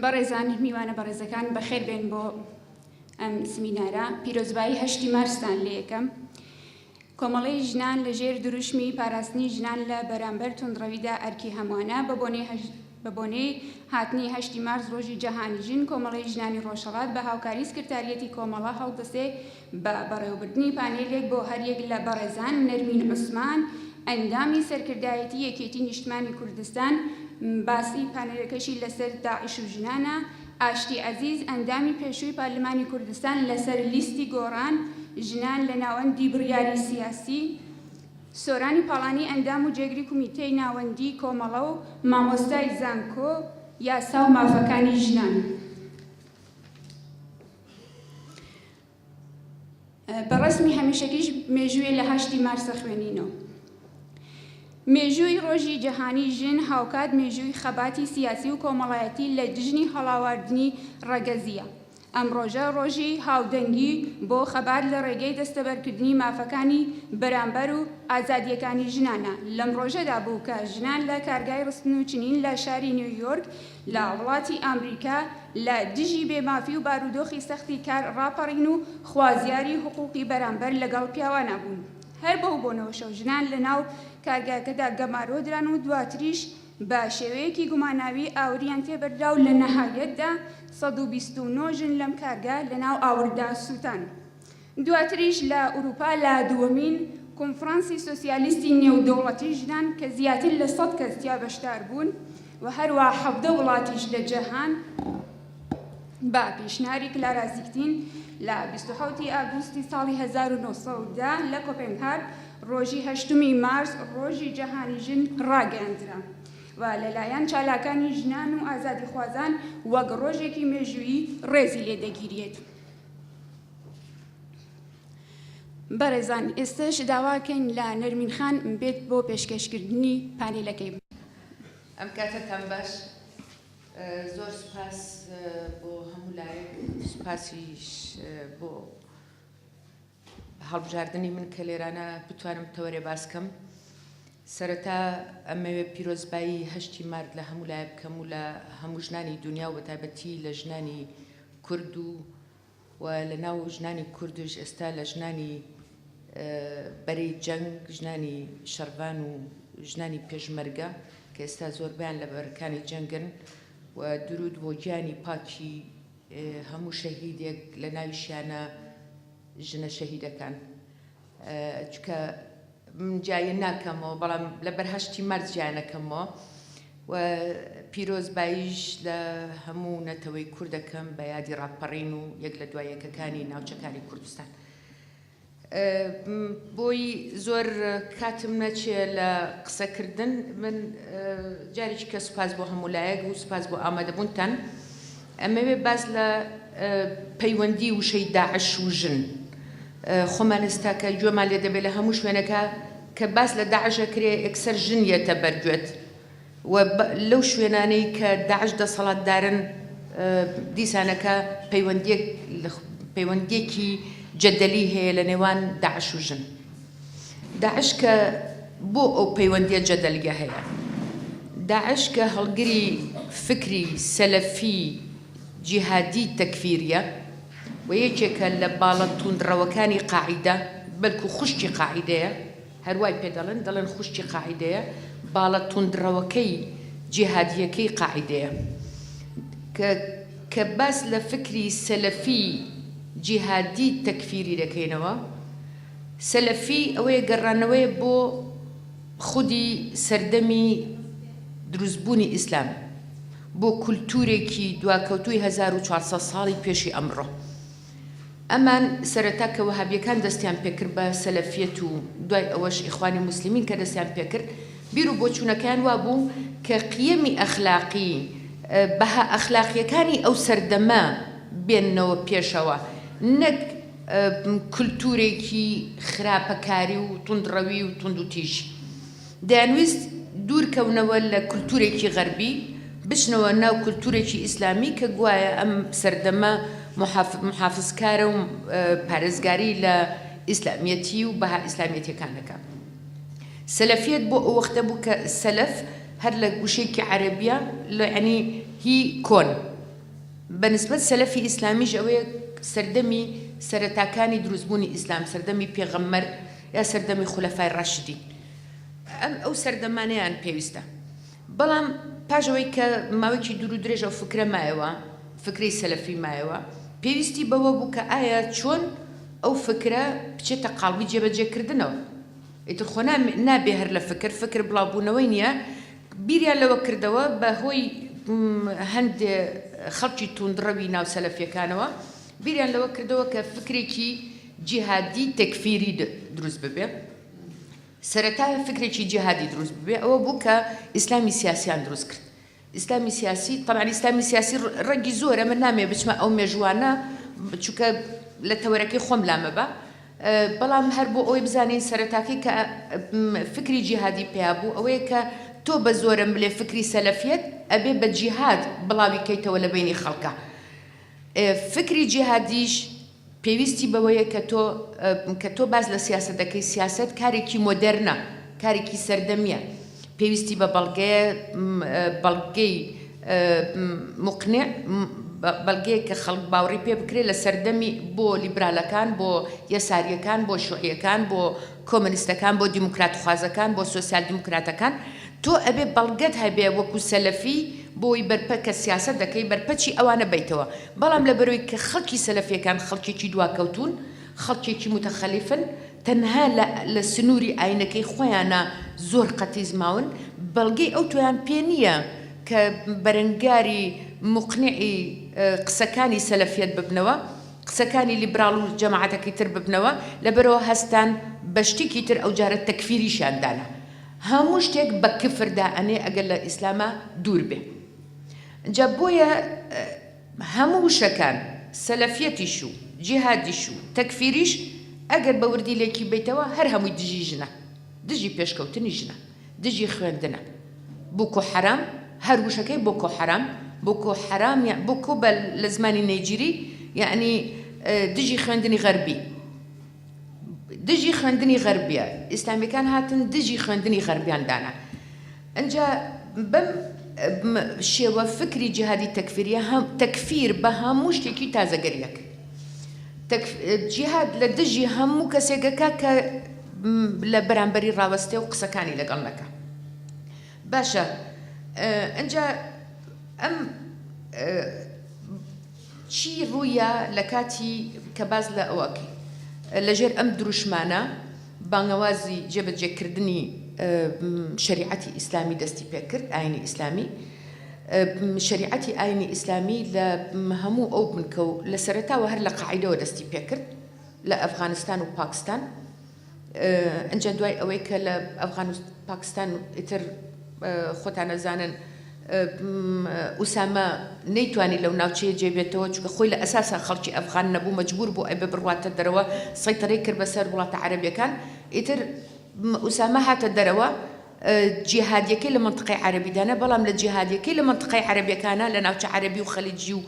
بەڕێزان میوانە بەڕێزەکان بەخێر بێن بۆ ئەم سمینارە پیرۆزبایی 8 مارسان لە یەکەم کۆمەڵەی ژنان لەژێر دروشمی پاراستنی ژنان لە بەرامبەر توندڕەویدا ئەرکی هەموانە بە بۆنەی هاتنی 8 مارس ڕۆژی جەهانی ژن کۆمەڵەی ژنانی ڕۆژهەڵات بە هاوکاری سکرتاریەتی کۆمەڵە هەڵدەسێ بە بەڕێوەبردنی پانێلێک بۆ هەریەک لە بەڕێزان نەرمین عوسمان ئەندامی سەرکردایەتی یەکێتی نیشتمانی کوردستان باسی پانێلەکەشی لەسەر داعش و ژنانە ئاشتی عەزیز ئەندامی پێشووی پارلمانی کوردستان لەسەر لیستی گۆڕان ژنان لە ناوەندی بڕیاری سیاسی سۆرانی پاڵانی ئەندام و جێگری کومیتەی ناوەندی کۆمەڵە و مامۆستای زانکۆ یاسا و مافەکانی ژنان بەڕەسمی هەمیشەکیش مێژوویە لە 8 مارسە خوێنینەوە مێژووی ڕۆژی جەهانی ژن هاوکات مێژووی خەباتی سیاسی و کۆمەڵایەتی لە دژنی هەڵاواردنی ڕەگەزیە ئەم ڕۆژە ڕۆژی هاودەنگی بۆ خەبات لە ڕێگەی دەستەبەرکردنی مافەکانی بەرامبەر و ئازادیەکانی ژنانە لەم ڕۆژەدا بوو کە ژنان لە کارگای ڕستن و چنین لە شاری نیویۆرک لە وڵاتی ئەمریکا لە دژی بێمافی و بارودۆخی سەختی کار ڕاپەڕین و خوازیاری حقوقی بەرامبەر لەگەڵ پیاوانە بوون هەر بەو بۆنەوەشەو ژنان لە ناو کارگاکەدا گەمارۆدران و دواتریش بە شێوەیەکی گوماناوی ئاوریان تێبەردا و لە نەهایەتدا 129 ژن لەم کارگا لە ناو ئاوردا سووتان دواتریش لە ئوروپا لە دووەمین کۆنفرانسی سۆسیالیستی نێودەوڵەتی ژنان کە زیاتر لە 100 کەس تیا بەشدار بوون و هەروە 17 وڵاتیش لە جەهان بە پێشنهاری کلارا زیکتین لە 27 ئاگوستی ساڵی 1910 لە کۆپنهاگ ڕۆژی 8 مارس ڕۆژی جەهانی ژن ڕاگەیاندرا و لەلایەن چالاکانی ژنان و ئازادی خوازان وەک ڕۆژێکی مێژوویی ڕێزی لێدەگیرێت. بەڕێزان ئێستش داواکەین لە نەرمین خان بێت بۆ پێشکەشکردنی پانێلەکەی. ئەم کاتتان باش زۆر سوپاس بۆ هەموو لایەک سوپاسیش بۆ هەڵبژاردننی من کە لێرانە بتوانم تەوەرێ باسکەم. سەرەتا ئەمەوێ پیرۆزبایی 8 مارد لە هەموو لایە بکەم و لە هەموو ژنانی دنیا و بەتایبەتی لە ژنانی کورد و لە ناو ژنانی کوردش ئێستا لە ژنانی بەرەی جەنگ ژنانی شەڕبان و ژنانی پێشمەرگە کە ئێستا زۆربیان لە بەرەکانی جەنگن و درود بۆ گیانی پاکی هەموو شەهیدێک لە ناویشیانە ژنە شەهیدەکان چکە من جایە ناکەمەوە بەڵام لە بەر 8 مارس جایە نەکەمەوە و پیرۆزباییش لە هەموو نەتەوەی کوردەکەم بە یادی ڕاپەڕین و یەک لە دوای یەکەکانی ناوچەکانی کوردستان. بۆی زۆر کاتم نەچێ لە قسەکردن من جارێکی کە سوپاس بۆ هەموو لایەک و سوپاس بۆ ئامادەبوونتان ئەمەوێ باز لە پەیوەندی وشەی داعش و ژن خۆمان ئێستا کە گوێمان لێ دەبێت لە هەموو شوێنەکە کە باس لە داعشە کرێ ئەکسەر ژن یەتە بەرگوێت و لەو شوێنانەی کە داعش دەسەڵاتدارن دیسانەکە پەیوەندیەکی جەدەلی هەیە لە نێوان داعش و ژن. داعش کە بۆ ئەو پەیوەندیە جەدەلیە هەیە داعش کە هەڵگری فکری سەلەفی جیهادی تەکفیریە و یەکێکە لە باڵە توندڕەوەکانی قاعیدە بەلکو خوشتی قاعیدەیە هەروای پێ دەڵێن خوشتی قاعیدەیە باڵە توندڕەوەکەی جیهادیەکەی قاعیدەیە کە باس لە فکری سەلەفی جیهادی تەکفیری دەکەینەوە. سەلەفی ئەوەیە گەڕانەوەیە بۆ خودی سەردەمی دروستبوونی ئیسلام بۆ کولتورێکی دواکەوتووی 1400 ساڵی پێشی ئەمڕۆ. ئەمان سەرەتا کە وەهابیەکان دەستیان پێکرد بە سەلەفیەت و دوای ئەوەش ئیخوانی موسلیمین کە دەستیان پێکرد بیر و بۆچوونەکان وا بوو کە قیەمی ئەخلاقی بەها ئەخلاقیەکانی ئەو سەردەمە بێننەوە پێشەوە نەک کولتورێکی خراپەکاری و توندڕەوی و توند و تیژ. دەیانویست دوورکەونەوە لە کولتورێکی غەربی بچنەوە ناو کولتورێکی ئیسلامی کە گوایە ئەم سەردەمە محافظکارە و پارێزگاری لە ئیسلامیەتی و بەها ئیسلامیەتیەکانەکە. سەلەفیەت بۆ ئەو وەختە بوو کە سەلەف هەر لە گوشەیەکی عەرەبیە یعنی هی کۆن بەنسبەت سەلەفی ئیسلامیش ئەوەیە سەردەمی سەرەتاکانی دروستبوونی ئیسلام، سەردەمی پێغەمبەر یا سەردەمی خولەفای ڕاشدین، ئەو سەردەمانەیان پێویستە. بەڵام پاشەوەی کە ماوەیەکی دوور و درێژ ئەو فکرە مایەوە، فکرەی سەلەفی مایەوە، پێویستی بەوە بوو کە ئایا چۆن ئەو فکرە بچێتە قاڵبی جێبەجێکردنەوە. ئیتر خۆ نابێ هەر لە فکر بڵاوبوونەوەی نییە، بیریان لەوە کردەوە بە هۆی هەندێ خەڵکی توندڕەوی ناو سەلەفیەکانەوە، بیریان لەوە کردەوە کە فکرێکی جیهادی تەکفیری دروست ببێ. سەرەتا فکرێکی جیهادی دروست ببێ، ئەوە بوو کە ئیسلامی سیاسیان دروست کرد. ئیسلامی سیاسی، طبعا ئیسلامی سیاسی ڕەنگی زۆرە، من نامێ بچمە ئەو مێژوانە چونکە لە تەوەرەکەی خۆم لامە بە، بەڵام هەر بۆ ئەوەی بزانین سەرەتاکەی کە فکری جیهادی پێیا بوو ئەوەیە کە تۆ بە زۆرم بڵێ فکری سەلەفیەت ئەبێ بە جیهاد بڵاوی کەیتەوە لە بینی خەڵکە. فکری جیهادیش پێویستی بەوەیە کە تۆ باز لە سیاست دەکەی، سیاست کارێکی مۆدەرنە، کارێکی سەردەمیە، پێویستی بە بەڵگەی مقنع، بەڵگەیە کە خەڵک باوەڕی پێ بکرێت لە سەردەمی بۆ لیبرالەکان، بۆ یەساریەکان، بۆ شوعیەکان، بۆ کۆمونیستەکان، بۆ دیموکرات خوازەکان، بۆ سۆسیال دیموکراتەکان. تۆ ئەبێ بەڵگەت هەبێ وەکو سەلەفی بۆی بەرپە کە سیاست دەکەی بەرپەچی ئەوانە بیتەوە. بەڵام لەبەرەوەی کە خەڵکی سەلەفیەکان خەڵکێکی دواکەوتون، خەڵکێکی متەخەلیفن، تەنها لە سنووری ئاینەکەی خۆیانە زۆر قەتیزماون، بەڵگەی ئەو تۆیان پێ نییە کە بەرەنگاری مقنعی قسەکانی سەلەفیەت ببنەوە، قسەکانی لیبرال و جەماعەتەکەی تر ببنەوە، لەبەرەوە هەستان بە شتێکی تر ئەو جارە تەکفیریشیاندانە. هەموو شتێک بە کفردا ئەنێ ئەگەر لە ئیسلامە دوور بێ. جا بۆیە هەموو وشەکان سەلەفیەتیش و جیهادیش و تەکفیریش ئەگەر بە وردی لێکی بیتەوە هەر هەمووی دژی ژنە، دژی پێشکەوتنی ژنە، دژی خوێندنە. بۆکۆ حەرام، هەر وشەکەی بۆکۆ حەرام، بۆکۆ حەرام بۆکۆ بە لە زمانی نەیجیری یعنی دژی خوێندنی غەربی، دژی خوێندنی غەربیە، ئیسلامیەکان هاتن دژی خوێندنی غەربیان دانا. ئەنجا بەم شێوە فکری جیهادی تەکفیریە تەکفیر بە هەموو شتێکی تازەگەریەک، جیهاد لە دژی هەموو کەسێکەکە کە لە بەرامبەری ڕاوەستێ و قسەکانی لەگەڵ نەکە. باشە، ئەنجا ئەم چی ڕوویە لە کاتی کە باز لە ئەوەکەی لەژێر ئەم دروشمانە بانگەوازی جێبەجێکردنی شریعەتی ئیسلامی دەستی پێکرد، ئاینی ئیسلامی. شریعەتی ئاینی ئیسلامی لە هەموو ئەو بنکە و لە سەرەتاوە هەر لە قاعیدەوە دەستی پێکرد لە ئەفغانستان و پاکستان. ئەنجا دوای ئەوەی کە لە ئەفغان و پاکستان ئیتر خۆتان نەزانن ئوسامە نەیتوانی لەو ناوچەیە جێبێتەوە، چونکە خۆی لە ئەساسا خەڵکی ئەفغان نەبوو، مەجبور بوو ئەبێ بڕواتە دەرەوە، سەیطرەی کرد بەسەر وڵاتە عەرەبیەکان. ئیتر ئوسامە هاتە دەرەوە جیهادیەکەی لە منطقەی عەرەبیدانە، بەڵام لە جیهادیەکەی لە منطقەی عەرەبیەکانە لە ناوچە عەرەبی و خەلیجی و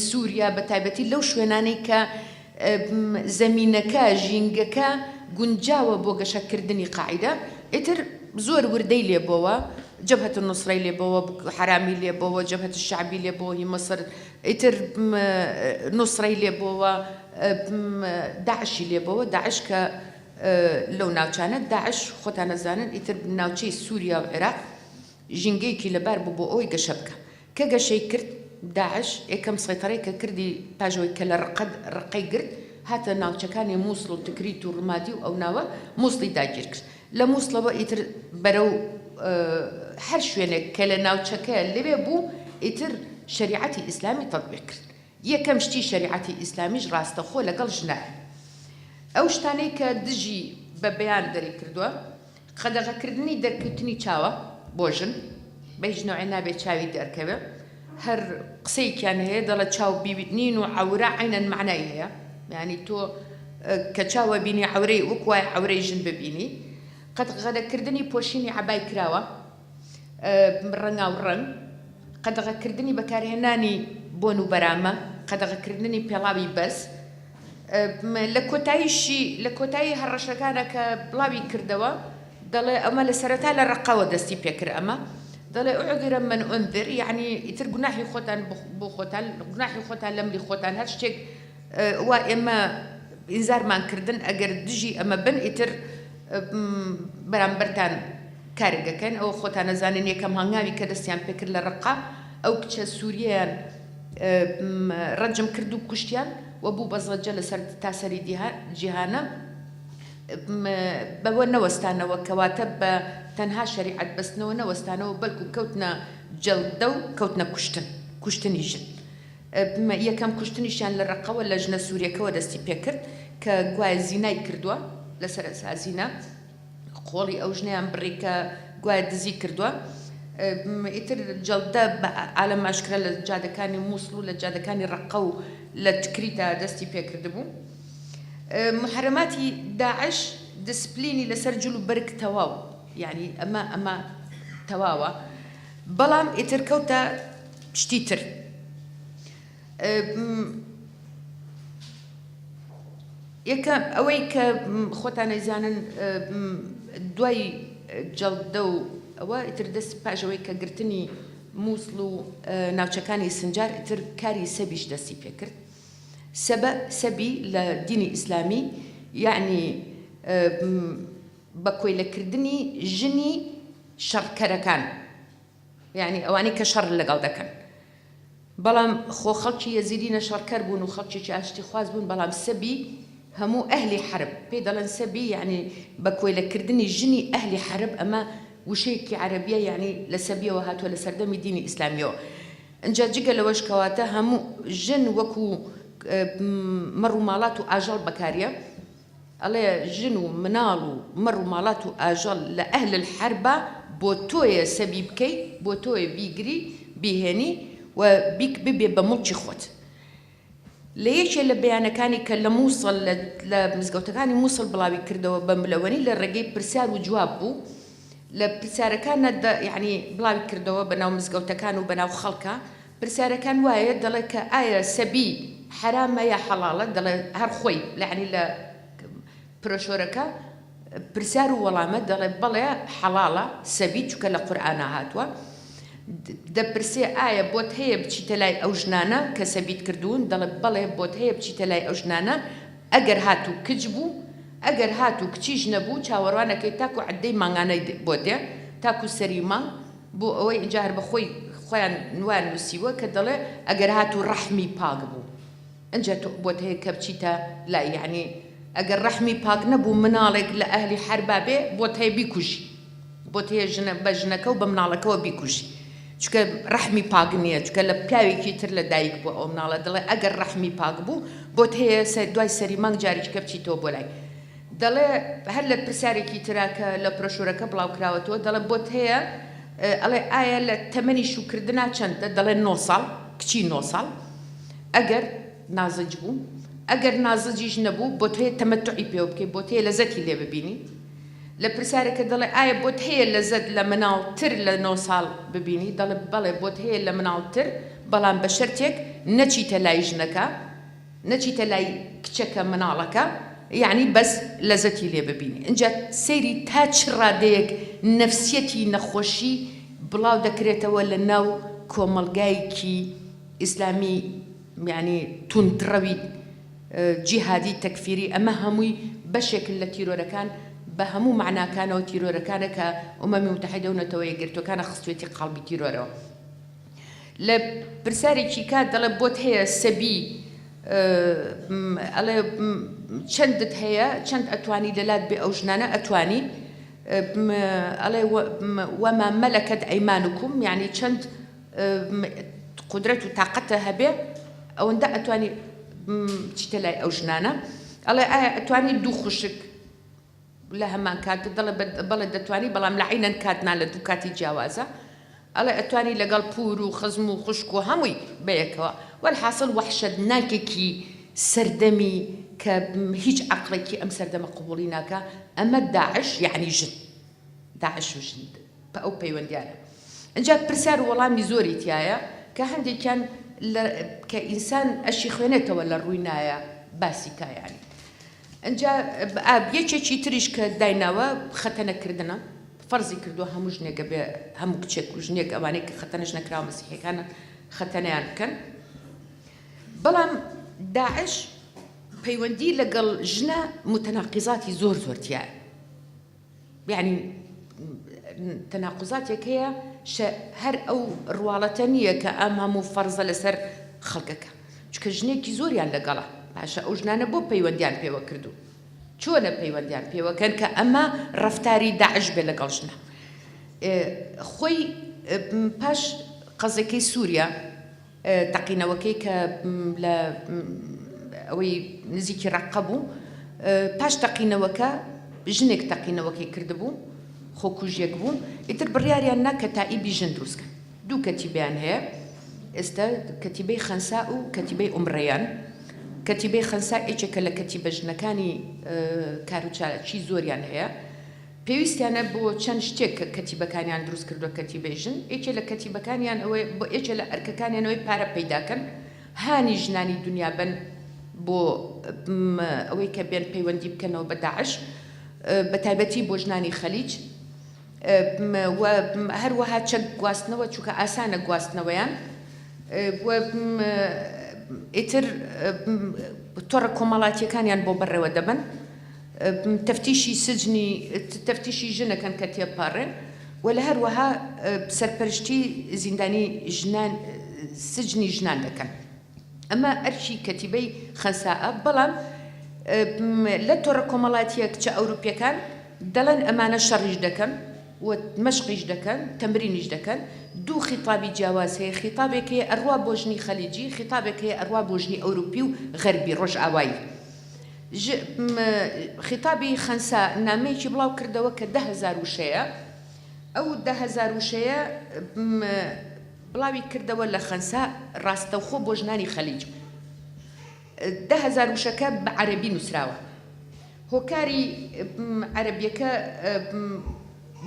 سووریا بە تایبەتی لەو شوێنانەی کە زەمینەکە ژینگەکە گونجاوە بۆ گەشەکردنی قاعیدە، ئیتر زۆر وردەی لێبەوە، جبهة النصري لێبەوە، حرامی لێبەوە، جبهة الشعبی لێبەوە، هی مەسر، ئیتر نصرەی لێبەوە، داعشی لێبەوە، داعش کە لەو ناوچانە، داعش خۆتان نەزانن ئیتر ناوچەی سووریا و عێراق ژینگەیەکی لەبار بوو بۆ ئەوەی گەشە بکە. کە گەشەی کرد داعش یەکەم سەیطرەی کە کردی پاژەوەی کە لە ڕقەی گرت، هاتە ناوچەکانی مووسڵ و تکریت و ڕمادی و ئەو ناوە مووسڵی داگیر کرد. لە مووسڵەوە ئیتر بەرەو هەر شوێنێک کە لە ناوچەکە لەوێ بوو ئیتر شریعەتی ئیسلامی تەطبیق کرد. یەکەم شتی شریعەتی ئیسلامیش ڕاستەخۆ لەگەڵ ژنایە. ئەو شتانەی کە دژی بە بەیان دەری کردووە، قەدەغەکردنی دەرکەوتنی چاوە بۆ ژن، بە هیچ نوعێ نابێت چاوی دەرکەوێ، هەر قسەیەکیان هەیە دەڵە چاو بیبینین و عەورە عینەن معنای هەیە، یعنی تۆ کە چاوە بینی عەورەی وەک وایە عەورەی ژن ببینی. قەدەغەکردنی پۆشینی عەبای کراوە ڕەنگا و ڕەنگ، قەدەغەکردنی بەکارهێنانی بۆن و بەرامە، قەدەغەکردنی پێڵاوی بەرز. لە کۆتایی هەڕەشەکانە کە بڵاوی کردەوە دەڵێ ئەمە لە سەرەتا لە ڕقەوە دەستی پێکرد، ئەمە دەڵێ ئوعذر من ئونذر یعنی ئیتر گوناحی خۆتان بۆ خۆتان گوناحی خۆتان لەمری خۆتان هەر شتێک وا ئێمە ئینزارمان کردن ئەگەر دژی ئەمە بن ئیتر بەرامبەرتان کارێکەکەن ئەو خۆتان نەزانن یەکەم هەنگاوی کە دەستیان پێکرد لە ڕقا ئەو کچە سووریەیان ڕەنجم کرد و کوشتیان و بوو بەزەجە لەسەر تاسەری جیهانە بەوە نەوەستانەوە کەواتە بە تەنها شەریعەت بەستنەوە نەوەستانەوە بەڵکو کەوتنە جەڵدە و کەوتنە کوشتنی ژن یەکەم کوشتنیشیان لە ڕقەوە لە ژنە سووریەکەوە دەستی پێکرد کە گوایە زینای کردووە لەسەر ئەساسینە خۆڵی ئەو ژنیان بڕێکە گوایە دزی کردووە ئیتر جەڵدە بە عالەم ئاشکرا لە جادەکانی مووسڵ و لە جادەکانی ڕقە و لە تکریتا دەستی پێکرد بوو محرماتی داعش دسپلینی لەسەر جوول و بەرگ تەواو یعنی ئەمە تەواوە بەڵام ئیتر کەوتە شتی تر یەکەم ئەوەی کە خۆتان نەیزانن دوای جەڵدە و ئەوە ئیتر دەست پاشەوەی کە گرتنی مووسڵ و ناوچەکانی سنجار ئیتر کاری سەبیش دەستی پێکرد سەبی لە دینی ئیسلامی یعنی بە کۆیلەکردنی ژنی شەڕکەرەکان یعنی ئەوانەی کە شەڕ لەگەڵ دەکەن بەڵام خۆ خەڵکی یەزیدی نەشەڕکەر بوون و خەڵکێکی ئاشتی خواز بوون بەڵام سەبی هەموو ئەهلی حرب پێی دەڵێن سەبی یعنی بە کۆیلەکردنی ژنی ئەهلی حرب ئەمە وشەیەکی عەرەبیە یعنی لە سەبیەوە هاتووە لە سەردەمی دینی ئیسلامیەوە ئەنجا جگە لەوەش کەواتە هەموو ژن وەکو مەڕ و ماڵات و ئاژەڵ بەکاریە ئەڵێ ژن و مناڵ و مەڕ و ماڵات و ئاژەڵ لە ئەهل الحربە بۆ تۆیە سەبی بکەی بۆ تۆیە بیگری بیهێنی و ببێ بە مڵکی خۆت لە یەکێ لە بەیانەکانی کە لە مووسڵ لە مزگەوتەکانی مووسڵ بڵاوی کردەوە بە ملەوەنی لە ڕێگەی پرسیار و جواب بوو لە پرسیارەکانە یعنی بڵاوی کردەوە بەناو مزگەوتەکان و بەناو خەڵکە پرسیارەکان وایە دەڵێ کە ئایا سەبی حرامە یا حەڵاڵە دەڵێ هەر خۆی یعنی لە پرۆشۆرەکە پرسیار و وەڵامە دەڵێ بەڵێ حەڵاڵە سەبی چونکە لە قورئانە هاتووە دەپرسێ ئایا بۆت هەیە بچیتە لای ئەو ژنانە کە سەبیت کردوون دەڵێ بەڵێ بۆت هەیە بچیتە لای ئەو ژنانە ئەگەر هاتوو کچ بوو ئەگەر هاتوو کچیش نەبوو چاوەڕوانەکەی تاکو عەدەی مانگانەی بۆ دێ تاکو سەری مانگ بۆ ئەوەی ئینجا هەر بەخۆی خۆیان نوان نووسیوە کە دەڵێ ئەگەر هاتوو ڕەحمی پاک بوو ئەنجا تۆ بۆت هەیە کە بچیتە لای یعنی ئەگەر ڕەحمی پاک نەبوو مناڵێک لە ئەهلی حەربا بێ بۆت هەیە بیکوژی بۆت هەیە بە ژنەکە و بە مناڵەکەەوە بیکوژی چکە ڕەحمی پاک نییە چکە لە پیاوێکی تر لە دایک بوو ئەو مناڵە دەڵێ ئەگەر ڕەحمی پاک بوو بۆت هەیە دوای سەری مانگ جارێککە بچیتەوە بۆ لای دەڵێ هەر لە پرسیارێکی تراکە لە پرۆشۆرەکە بڵاو کراوەتەوە دەڵێ بۆت هەیە ئەڵێ ئایا لە تەمەنی شوکردنا چەندە دەڵێ 9 ساڵ کچی 9 ساڵ ئەگەر نازج بوو ئەگەر نازجیش نەبوو بۆت هەیە تەمەتوعی پێوە بکەیت بۆت هەیە لەزەتی لێ ببینی لە پرسیارەکە دەڵێ ئایا بۆت هەیە لەزەت لە مناڵتر لە 9 ساڵ ببینی دەڵێ بەڵێ بۆت هەیە لە مناڵتر بەڵام بە شەرتێک نەچیتە لای ژنەکە نەچیتە لای کچەکە مناڵەکە یعنی بەس لەزەتی لێ ببینی اینجا سەیری تا چ ڕادەیەک نەفسیەتی نەخۆشی بڵاو دەکرێتەوە لە ناو کۆمەڵگایەکی ئیسلامی یعنی توندڕەوی جیهادی تەکفیری ئەمە هەمووی بەشێک لە تیرۆرەکان بە هەموو معناکانەوە تیرۆرەکانە کە ئومەمی متحیدە و نەتەوە یەکگرتوەکانە خستوێتی قەڵبی تیرۆرەوە لە پرسیارێکی کات دەڵێ بۆت هەیە سەبی ئەڵێ چەندت هەیە چەند ئەتوانی لەلات بێ ئەو ژنانە ئەتوانی ئەڵێ وەما مەلەکەت ئەیمانکم یعنی چەند قودرەت و تااقەتە هەبێ ئەوەندە ئەتوانی بچیتە لای ئەو ژنانە ئەڵێ ئایا ئەتوانی دوو خوشک لە هەمان کات دەڵێ بەڵێ دەتوانی بەڵام لە عینەن کاتنا لە دوو کاتی جیاوازە ئەڵێ ئەتوانی لەگەڵ پور و خزم و خوشک و هەمووی بەیەکەوە والحاصل وەحشەتناکێکی سەردەمی کە هیچ عەقڵێکی ئەم سەردەمە قبوڵی ناکە ئەمە داعش یعنی ژن داعش و ژن ئەو پەیوەندیانە ئەنجا پرسیار و وەڵامی زۆری تایە کە هەندێکیان کە ئینسان ئەشی خوێنێتەوە لە ڕووی نایە باسی کایانی ئەنجا یەکێکی تریش کە دایناوە خەتەنەکردنە فەرزی کردووە هەموو ژنێکە بێ هەموو کچێک و ژنێک ئەوانەی کە خەتەنە ژنەکراوە مەسیحیەکانە خەتەنەیان بکەن بەڵام داعش پەیوەندی لەگەڵ ژنە متەناقیزاتی زۆر زۆرتیایە یعنی تەناقوزاتێک هەیە هەر ئەو ڕواڵەتە نییە کە ئەم هەموو فەرزە لەسەر خەڵکەکە چکە ژنێکی زۆریان لەگەڵە باشە ئەو ژنانە بۆ پەیوەندیان پێوە کردو چۆنە پەیوەندیان پێوەکەن کە ئەمە ڕەفتاری داعش بێ لەگەڵ ژنە خۆی پاش قەزەکەی سووریا تەقینەوەکەی کە لە ئەوەی نزیکی ڕەقە بوو پاش تەقینەوەکە ژنێک تەقینەوەکەی کردبوو خۆکوژیەک بوو ئیتر بڕیاریان نا کە تائیبی ژن دروستکەن دوو کەتیبەیان هەیە ئێستا کەتیبەی خەنسا و کەتیبەی ئومڕەیان کەتیبەی خەنسا یەکێکە لە کەتیبە ژنەکانی کاروچاچی زۆریان هەیە پێویستیانە بۆ چەند شتێک کە کەتیبەکانیان دروست کردووە کەتیبەی ژن یەکێ لە کەتیبەکانیان ئەوەی بۆ یەکێ لە ئەرکەکانیان ئەوەی پارە پەیداکەن هانی ژنانی دنیا بن بۆ ئەوەی کە بێن پەیوەندی بکەنەوە بە داعش بە تایبەتی بۆ ژنانی خەلیج و هەروەها چەک گواستنەوە چووکە ئاسانە گواستنەوەیان ئیتر تۆڕە کۆمەڵاتیەکانیان بۆ بەڕێوە دەبن تەفتیشی ژنەکەن کە تێپارڕێن و لە هەروەها سەرپەرشتی زیندانی ژنان سجنی ژنان دەکەن ئەمە ئەرکی کەتیبەی خەنساءە بەڵام لە تۆڕە کۆمەڵاتیە کچە ئەوروپیەکان دەڵێن ئەمانە شەڕیش دەکەن و مەشقیش دەکەن تەمرینیش دەکەن دوو خیتابی جیاواز هەیە خیتابێک هەیە ئەڕوا بۆ ژنی خەلیجی خیتابێک هەیە ئەڕوا بۆ ژنی ئەوروپی و غەربی ڕۆژ ئاوایی خیتابی خەنسا نامەیەکی بڵاو کردەوە کە 10,000 وشەیە ئەو 10,000 وشەیە بڵاوی کردەوە لە خەنسا ڕاستەوخۆ بۆ ژنانی خەلیج 10,000 وشەکە بە عەرەبی نووسراوە هۆکاری عەرەبیەکە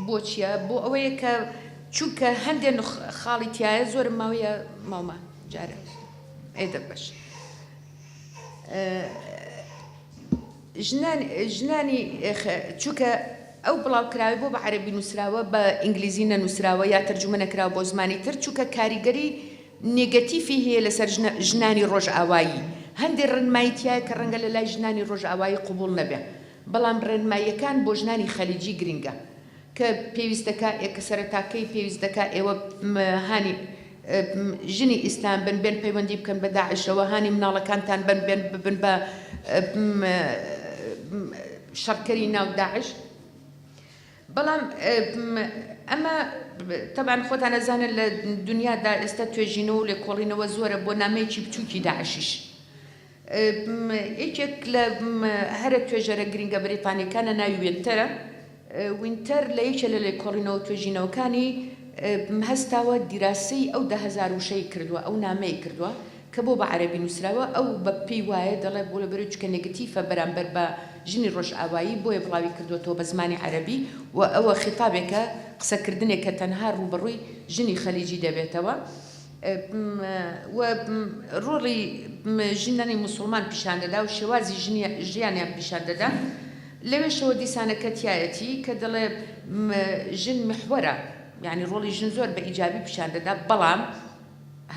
بۆ چییە؟ بۆ ئەوەیە کە چونکە هەندێک خاڵی تایە زۆر ماوەیە ماومە جارە ئێدە باش ژنانی چونکە ئەو بڵاوکراوی بۆ بە عەرەبی نووسراوە بە ئینگلیزی نەنووسراوە یا تەرجمە نەکراوە بۆ زمانی تر چونکە کاریگەری نێگەتیفی هەیە لەسەر ژنانی ڕۆژ ئاوایی هەندێک ڕێنمایی تایە کە ڕەنگە لە لای ژنانی ڕۆژ ئاوایی قوبوڵ نەبێ بەڵام ڕێنماییەکان بۆ ژنانی خەلیجی گرنگە کە پێویستەکە ئێکە سەرەتاکەی پێویست دەکا ئێوە هانی ژنی ئیسلام بن بێن پەیوەندی بکەن بە داعشەوە هانی مناڵەکانتان بن ببن بە شەڕکەری ناو داعش بەڵام ئەمە تەبان خۆتان ئەزانن لە دنیادا ئێستا توێژینەوە و لێکۆڵینەوە زۆرە بۆ نامەیەکی بچووکی داعشیش یەکێک لە هەرە توێژەرە گرنگە بریتانیەکانە ناوی وێنتەرە وینتەر لە یەکێ لە لێکۆڵینەوە توێژینەوەکانی هەستاوە دیراسی ئەو 10,000 وشەی کردووە ئەو نامەی کردووە کە بۆ بە عەرەبی نووسراوە ئەو بە پێی وایە دەڵێ بۆ لە بەرەو چکە نێگەتیفە بەرامبەر بە ژنی ڕۆژ ئاوایی بۆیە بڵاوی کردوێتەوە بە زمانی عەرەبی و ئەوە خیتابێکە قسەکردنێک کە تەنها ڕوبەڕووی ژنی خەلیجی دەبێتەوە و ڕۆڵی ژنانی موسڵمان پیشان دەدا و شێوازی ژیانیان پیشان دەدا لەوێشەوە دیسانەکە تایەتی کە دەڵێ ژن محوەرە یعنی ڕۆڵی ژن زۆر بە ئیجابی پیشان دەدا بەڵام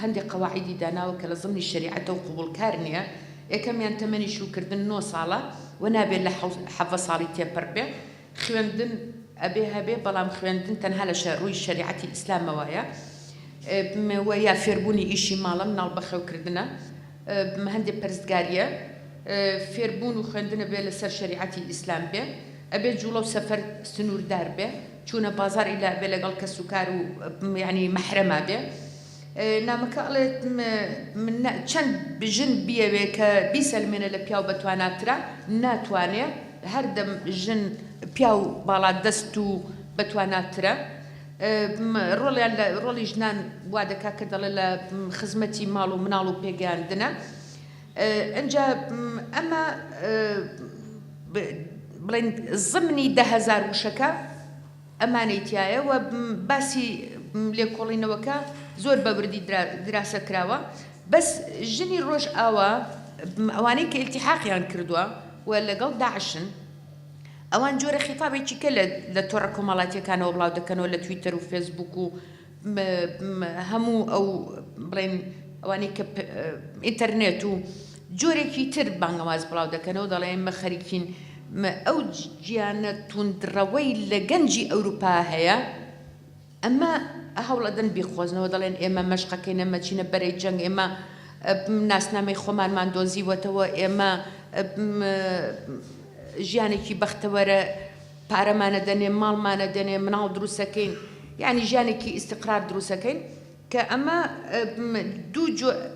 هەندێک قەواعیدی داناوە کە لە زمنی شەریعەتە و قوبوڵکار نییە یەکەمیان تەمەنی شوکردن 9 ساڵە و نابێت لە 7 ساڵی تێپەر بێ خوێندن ئەبێ هەبێ بەڵام خوێندن تەنها لە ڕووی شەریعەتی ئیسلامەوەیە و یا فێربوونی ئیشی ماڵە مناڵ بەخێوکردنە هەندێک پەرستگاریە فێربوون و خوێندنە بێ لەسەر شەریعەتی ئیسلام بێ ئەبێ جوڵە و سەفەر سنووردار بێ چوونە بازاری لا بێ لەگەڵ کەس و کار و یعنی مەحرەما بێ نامەکە ئەڵێت چەند ژن بیەوێ کە بیسەلمێنە لە پیاو بەتواناترا ناتوانێ هەردەم ژن پیا و باڵا دەست و بەتواناترە ڕۆڵی ژنان وا دەکا کە دەڵێ لە خزمەتی ماڵ و مناڵ و پێگەیاندنە ئەنجا ئەمە بڵێن زمنی 10,000 وشەکە ئەمانەی تایە و باسی لێکۆڵینەوەکە زۆر بەوردی دراسە کراوە بەس ژنی ڕۆژ ئاوا ئەوانەی کە ئیلتیحاقیان کردووە و لەگەڵ داعشن ئەوان جۆرە خیتابێکی کە لە تۆڕە کۆمەڵاتیەکانەوە بڵاو دەکەنەوە لە تویتەر و فێسبوک و هەموو ئەو بڵێن ئەوانەی کە ئینتەرنێت و جۆرێکی تر بانگەواز بڵاو دەکەنەوە دەڵێن ئێمە خەریکین ئەو گیانە توندڕەوەی لە گەنجی ئەوروپا هەیە ئەمە هەوڵەدەن بیخۆزنەوە دەڵێن ئێمە مەشقەکەین ئەمە چینە بەرەی جەنگ ئێمە ناسنامەی خۆمانمان دۆزیوەتەوە ئێمە ژیانێکی بەختەوەرە پارەمانە دەنێ ماڵمانە دەنێ مناڵ دروستەکەین یعنی ژیانێکی ئیستقرار دروستەکەین کە ئەمە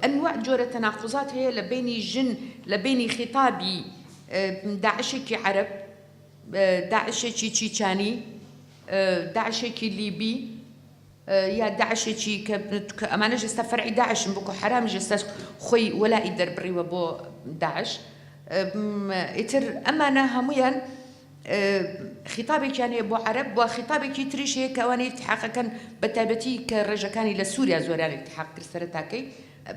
ئەنواع جۆرە تەناقوزات هەیە لە بینی ژن لە بینی خیتابی داعشێکی عەرەب داعشێکی چیچانی داعشێکی لیبی یا داعشێکی کە ئەمانەش ئێستا فەرعی داعشن بۆکو حرامیش ئێستا خۆی وەلای دەربڕیوە بۆ داعش ئیتر ئەمانە هەمویان خیتابێکیان هەیە بۆ عەرەب بۆ خیتابێکی تریش هەیە کە ئەوانەی التحاقەکەن بە تایبەتی کە ڕێژەکانی لە سووریا زۆریان التحاق کرد سەرەتاکەی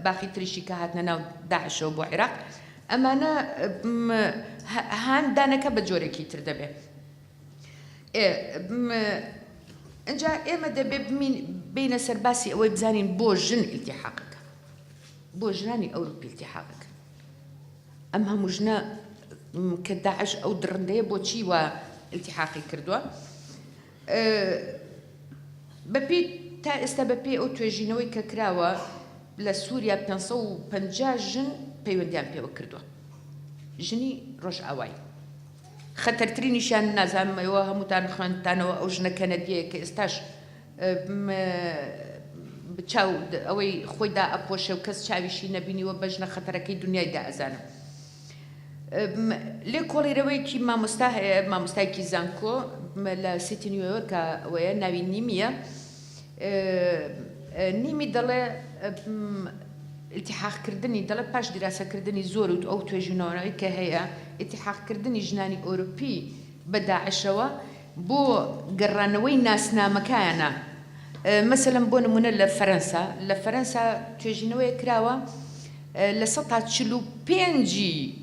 باقی تریشی کە هاتنە ناو داعشەوە بۆ عێراق ئەمانە هاندانەکە بە جۆرێکی تر دەبێت ئەجا ئێمە دەبێ بینە سەرباسی ئەوەی بزانین بۆ ژن التحاقەکە بۆ ژنانی ئەوروپی التحاقەکە ئەم هەموو ژنە کە داعش ئەو درڕندەیە بۆچی وە التحاقی کردووە بەپێی تا ئێستا بەپێی ئەو توێژینەوەی کە کراوە لە سووریا 550 ژن پەیوەندیان پێوە کردووە ژنی ڕۆژئاوای خەتەرترینیشیان نازانمەوە هەمووتان خوێندتانەوە ئەو ژنە کەنەدیەیە کە ئێستاش چاو ئەوەی خۆیدا ئەپۆشە و کەس چاویشی نەبینیوە بە ژنە خەتەرەکەی دنیایدا ئەزانم لێ کۆڵیرەوەیکی مامۆستا هەیە مامۆستایکی زانکۆ لە سیتی نیویۆرکە ئەوەیە ناوی نیمیە نیمی دەڵێ التحاقکردنی دەڵێ پاش دیراسەکردنی زۆر و ئەو توێژینەوەی کە هەیە التحاقکردنی ژنانی ئۆروپی بە داعشەوە بۆ گەڕانەوەی ناسنامەکانە مەسەلەن بۆ نمونە لە فەرەنسا توێژینەوەی کراوە لە 145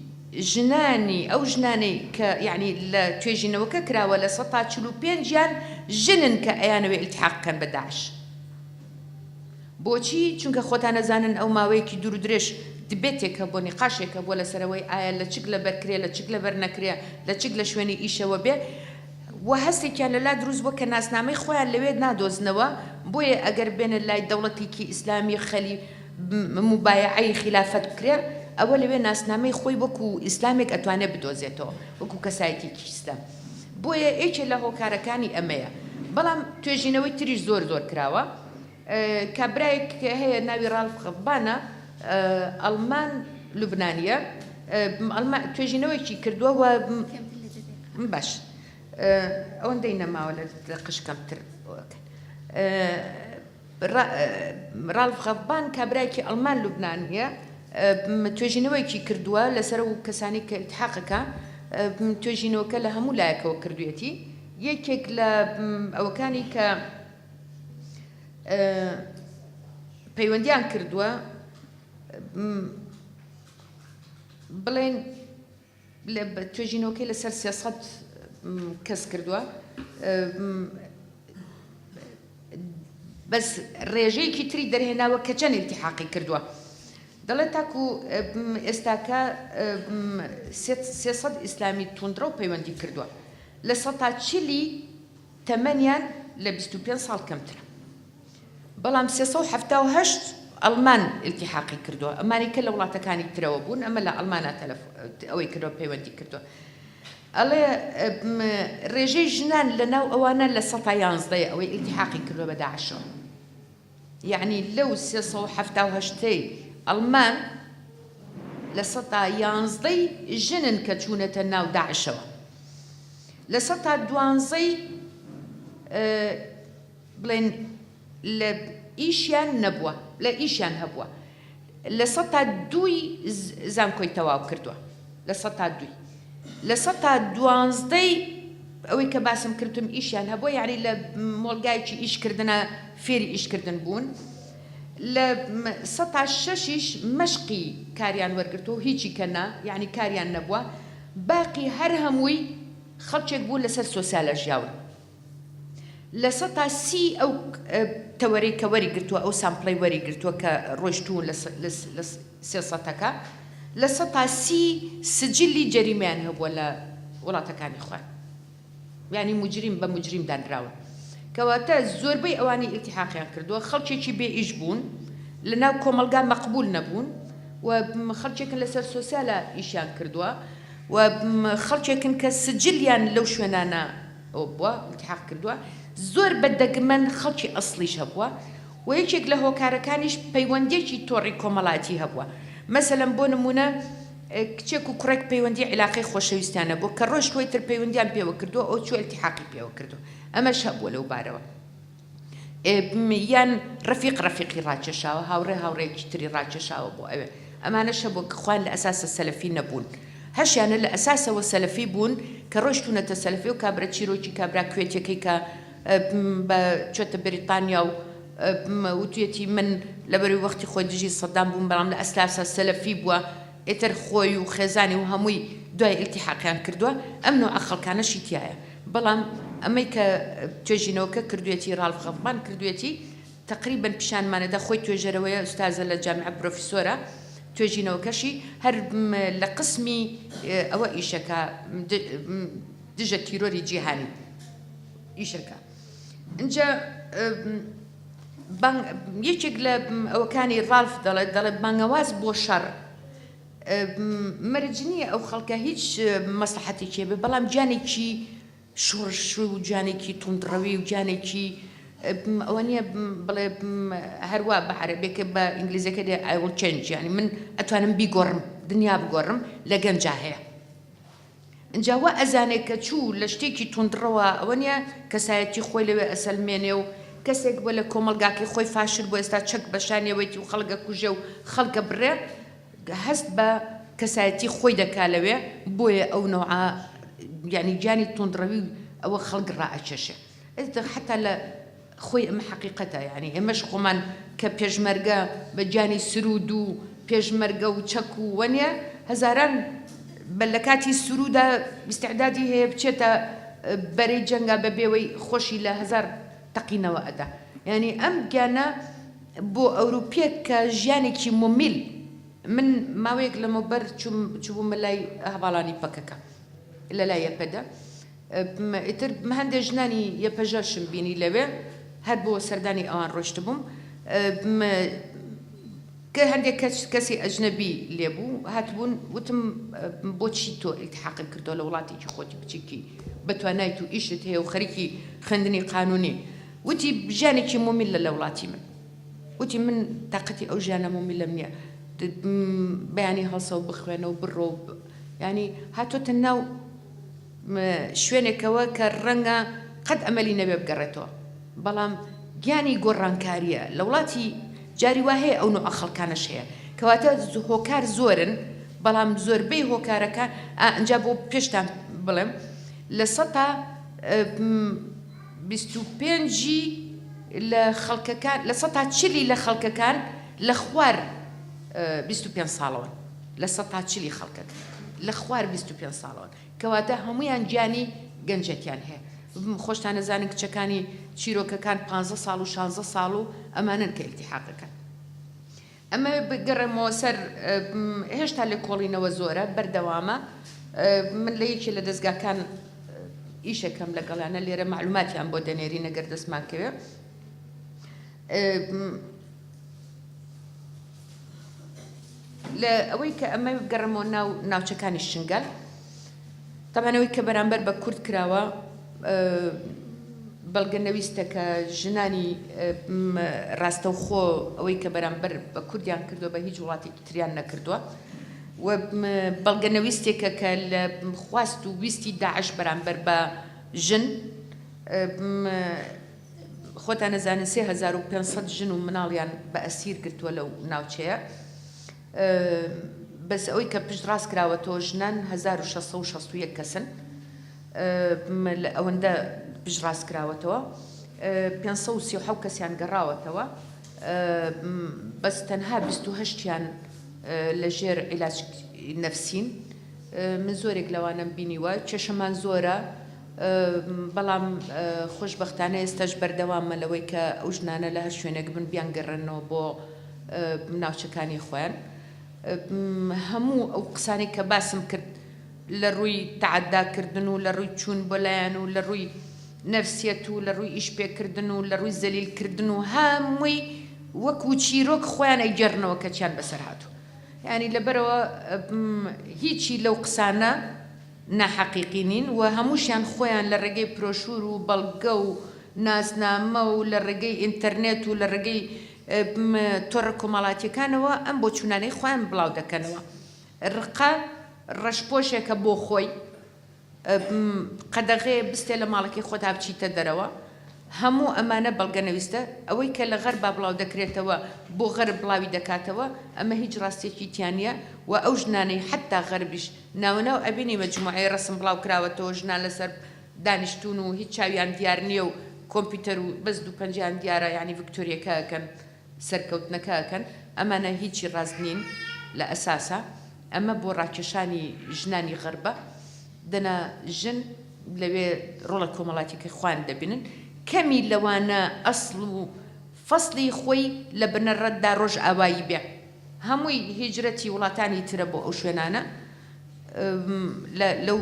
ژنانی ئەو ژنانەی کە یعنی لە توێژینەوەکە کراوە لە 145یان ژنن کە ئەیانەوێ التحاقکەن بە داعش بۆچی چونکە خۆتان نەزانن ئەو ماوەیەکی دوور و درێژ دبێتێکە بۆ نیقاشێکە بۆ لەسەرەوەی ئایا لە چک لەبەر کرێ لە چک لەبەر نەکرێ لە چک لە شوێنی ئیشەوە بێ و هەستێکیان لەلا دروست بووە کە ناسنامەی خۆیان لەوێ نادۆزنەوە بۆیە ئەگەر بێنە لای دەوڵەتێکی ئیسلامی خەلی مبایعەی خلافەت بکرێ ئەوە لەوێ ناسنامەی خۆی وەکو ئیسلامێک ئەتوانێت بدۆزێتەوە وەکو کەسایەتێکی ئیسلام بۆیە ئێکێ لە هۆکارەکانی ئەمەیە بەڵام توێژینەوەی تریش زۆر کراوە کابرایەک هەیە ناوی ڕالف غەفبانە ئەڵمان لوبنانیە توێژینەوەیکی کردووە باش ئەوەندەی نەماوە لە قشکەمتر ڕالف غەفبان کابرایەکی ئەڵمان لوبنانیە توێژینەوەیکی کردووە لەسەر و کەسانی کە التحاقەکە توێژینەوەکە لە هەموو لایەکەوە کردوێتی یەکێک لە ئەوەکانی کە پەیوەندیان کردووە بڵێن توێژینەوەکەی لەسەر 300 کەس کردووە بەس ڕێژەیەکی تری دەرهێناوە کە چەند التحاقی کردووە دەڵێت تاکو ئێستاکە 300 ئیسلامی توندرە و پەیوەندی کردووە لە 140 تەمەنیان لە 25 ساڵ کەمترە بەڵام 378 ئەڵمان التحاقی کردووە ئەمانی کە لە وڵاتەکانی ترەوە بوون ئەمە لە ئەڵمانە ئەوەی کردووە پەیوەندی کردووە ئەڵێ ڕێژەی ژنان لە ناو ئەوانە لە 111 ئەوەی التحاقی کردووە بە داعشەوە یعنی لەو 378 ئەڵمان لە 111 ژنن کە چوونەتە ناو داعشەوە لە 112 بڵێن لە ئیشیان نەبووە لە ئیشیان هەبووە لە 102 زانکۆی تەواو کردووە لە 102 لە 112 ئەوەی کە باسم کردم ئیشیان هەبووە یعنی لە مۆڵگایکی ئیشکردنە فێری ئیشکردن بوون لە 106 مەشقی کاریان وەرگرتەوە هیچی کەنا یعنی کاریان نەبووە باقی هەر هەمووی خەڵکێک بوو لەسەر سۆسیالە ژیاون لە سەتا سی ئەو تەوەرەی کە وەریگرتووە ئەو سامپڵەی وەریگرتووە کە ڕۆیشتوون لە سێسەدەکە لە سەتا سی سجلی جەریمەیان هەبووە لە وڵاتەکانی خۆیان یعنی مجرم بە مجرم دانراون کەواتە زۆربەی ئەوانی ئیلتیحاقیان کردووە خەڵکێکی بێ ئیش بوون لەناو کۆمەلگا مەقبول نەبوون و خەڵکێکن لەسەر سۆسیالە ئیشیان کردووە و خەڵکێکن کە سجلیان لەو شوێنانە ئەو بووە ئیلتیحاق کردووە زۆر بەدەگمەن خەڵکی ئەسڵیش هەبووە و یەکێک لە هۆکارەکانیش پەیوەندێکی تۆڕی کۆمەڵایەتی هەبووە مەسەلەن بۆ نمونە کچێک و کوڕێک پەیوەندی عیلاقەی خۆشەویستیانە بۆ کە ڕۆژ توی تر پەیوەندیان پێوە کردووە ئەو چوە ئیلتیحاقی پێوە کردووە ئەمەش هەبووە لەو بارەوە یان ڕەفیقی ڕاکێشاوە هاوڕێیەکی تری ڕاکێشاوە بۆ ئەوێ ئەمانەشە بۆ کە خوان لە ئەساسە سەلەفی نەبوون هەشیانە لە ئەساسەوە سەلەفی بوون کە ڕۆیشتونەتە سەلەفی و کابرا چیرۆکی کابرا کوێتێکەکەی کە بە چۆتە بریتانیا و وتوێتی من لەبەروی وەختی خۆی دژی سەدام بووم بەڵام لە ئەساسە سەلەفی بووە ئێتر خۆی و خێزانی و هەمووی دوای ئیلتیحاقیان کردووە ئەم نوع خەڵکانەشی تایە بەڵام ئەمەی کە توێژینەوەکە کردوێتی ڕالف غەفمان کردوێتی تقریبا پیشانمانەدا خۆی توێژەرەوەیە ئوستازە لە جامعە پرۆفیسۆرە توێژینەوەکەشی هەر لە قسمی ئەوە ئیشەکە دژە تیرۆری جیهانی ئیشەکە اینجا یەکێک لە ئەوەکانی ڕالف دەڵێت بانگەواز بۆ شەڕ مەرج نییە ئەو خەڵکە هیچ مەسلحەتێکی بێ بەڵام جانێکی شۆڕش و جانێکی توندڕەوی و جانێکی ئەوە نییە بڵێ هەروە بە عەرەبیەکە بە ئینگلیزیەکە دێ I will change یعنی من ئەتوانم بیگۆڕم دنیا بگۆڕم لە گەنجا هەیە اینجا وا ئەزانێت کە چوو لە شتێکی توندڕەوە ئەوە نییە کەسایەتی خۆی لەوێ ئەسەلمێنێ و کەسێک بۆ لە کۆمەلگاکەی خۆی فاشر بۆ ئێستا چەک بەشانیەوەیتی و خەڵکە کوژێ و خەڵکە بڕێ هەست بە کەسایەتی خۆی دەکا لەوێ بۆیە ئەو نوعا یعنی جانی توندڕەوی ئەوە خەڵک ڕائەکێشێ حتا لە خۆی ئەمە حەقیقەتە یعنی ئێمەش خۆمان کە پێشمەرگە بە جانی سرود و پێشمەرگە و چەک و وەنیە هەزاران بە لە کاتی سرودا استعدادی هەیە بچێتە بەرەی جەنگا بەبێەوەی خۆشی لە هەزار تەقینەوە ئەدا یعنی ئەم گیانە بۆ ئەوروپیەک کە ژیانێکی ممیل من ماوەیەک لەمەوبەر چوبوومە لای هەواڵانی پەکەکە لە لای یەپەدا ئیتر هەندێک ژنانی یەپەژەشم بینی لەوێ هەر بۆ سەردانی ئەوان ڕۆشت بووم کە هەندێک کەسی ئەجنەبی لێبوو هاتبوون وتم بۆچی تۆ ئیلتیحاقت کردەوە لە وڵاتێکی خۆتی بچێکی بەتوانایت و ئیشت هەیە و خەریکی خوێندنی قانونی وتی ژیانێکی ممیلە لە وڵاتی من وتی من تاقەتی ئەو ژیانە ممیلەم نییە بەیانی هەڵسە و بخوێنە و بڕۆ ینی هاتۆتە ناو شوێنێکەوە کە ڕەنگە قەت ئەمەلی نەبێ بگەڕێتەوە بەڵام گیانی گۆڕانکاریە لە وڵاتی جاری وا هەیە ئەو نوع خەڵکانەش هەیە کەواتە هۆکار زۆرن بەڵام زۆربەی هۆکارەکە ئەنجا بۆ پێشتان بڵێم لە سەتا 25 لە خەڵکەکان لە سەتا 40 لە خەڵکەکان لە خوار 25 ساڵەوە لە سەتا 40 خەڵکەکە لە خوار 25 ساڵەوە کەواتە هەمویان گیانی گەنجەتیان هەیە خۆشتان نەزانن کچەکانی چیرۆکەکان 15 ساڵ و 16 ساڵ و ئەمانن کە ئیلتیحاقەکەن ئەمە بگەڕێمەوە سەر هێشتا لە کۆڵینەوە زۆرە بەردەوامە من لە یەکی لە دەستگاکان ئیشەکەم لەگەڵانە لێرە معلوماتیان بۆ دەنێری نەگەر دەستمان کەوێ لە ئەوەی کە ئەمە بگەڕێمەوە ناوچەکانی شنگەل تەمانەوەی کە بەرامبەر بە کورد کراوە بەڵگەنەویستە کە ژنانی ڕاستەوخۆ ئەوەی کە بەرامبەر بە کوردیان کردووە بە هیچ وڵاتێکی تریان نەکردووە و بەڵگەنەویستێکە کە لە خواست و ویستی داعش بەرامبەر بە ژن خۆتان نەزانن 3500 ژن و مناڵیان بە ئەسیر گرتووە لەو ناوچەیە بەس ئەوەی کە پشت ڕاست کراوەتەوە ژنان 1661 کەسن ئەوەندە پشت ڕاست کراوەتەوە 537 کەسیان گەڕاوەتەوە بەس تەنها 28یان لەژێر عیلاج نەفسین من زۆرێک لەوانم بینیوە چێشەمان زۆرە بەڵام خۆشبەختانە ئێستاش بەردەوامە لەوەی کە ئەو ژنانە لە هەر شوێنێک بن بیانگەڕێنەوە بۆ ناوچەکانی خۆیان هەموو ئەو قسانێک کە باسم کرد لە ڕووی تعەداکردن و لە ڕووی چوون بۆ لایەن و لە ڕووی نەفسیەت و لە ڕووی ئیشپێکردن و لە ڕووی زەلیلکردن و هەمووی وەکو چیرۆک خۆیان ئەیگەڕنەوە کە چیان بەسەر هاتوو یعنی لەبەرەوە هیچی لەو قسانە ناحەقیقی نین و هەمووشیان خۆیان لە ڕێگەی پرۆشور و بەڵگە و ناسنامە و لە ڕێگەی ئینتەرنێت و لە ڕێگەی تۆڕە کۆمەڵاتیەکانەوە ئەم بۆ چوونانەی خۆیان بڵاو دەکەنەوە ڕقە ڕەشپۆشێکە بۆ خۆی قەدەغێ بستێ لە ماڵەکەی خۆتا بچیتە دەرەوە هەموو ئەمانە بەڵگەنەویستە ئەوەی کە لە غەربا بڵاو دەکرێتەوە بۆ غەرب بڵاوی دەکاتەوە ئەمە هیچ ڕاستێکی تیانە و ئەو ژنانەی حتا غەربیش ناوناو ئەبینی مەجموعەی ڕسم بڵاو کراوەتەوە ژنان لەسەر دانیشتون و هیچ چاویان دیار نییە و کۆمپیوتەر و بەس دوو پەنجیان دیارە یعنی ڤیکتۆریەکەکەن سەرکەوتنەکەکەن ئەمانە هیچی ڕاست نین لە ئەساسە ئەمە بۆ ڕاکێشانی ژنانی غەربە دەنا ژن لەوێ ڕۆڵە کۆمەڵاتیەکەی خوان دەبینن کەمی لەوانە ئەسڵ و فەسڵی خۆی لە بنەڕەتدا ڕۆژ ئاوایی بێ هەمووی هیجرەتی وڵاتانی ترە بۆ ئەو شوێنانە لەو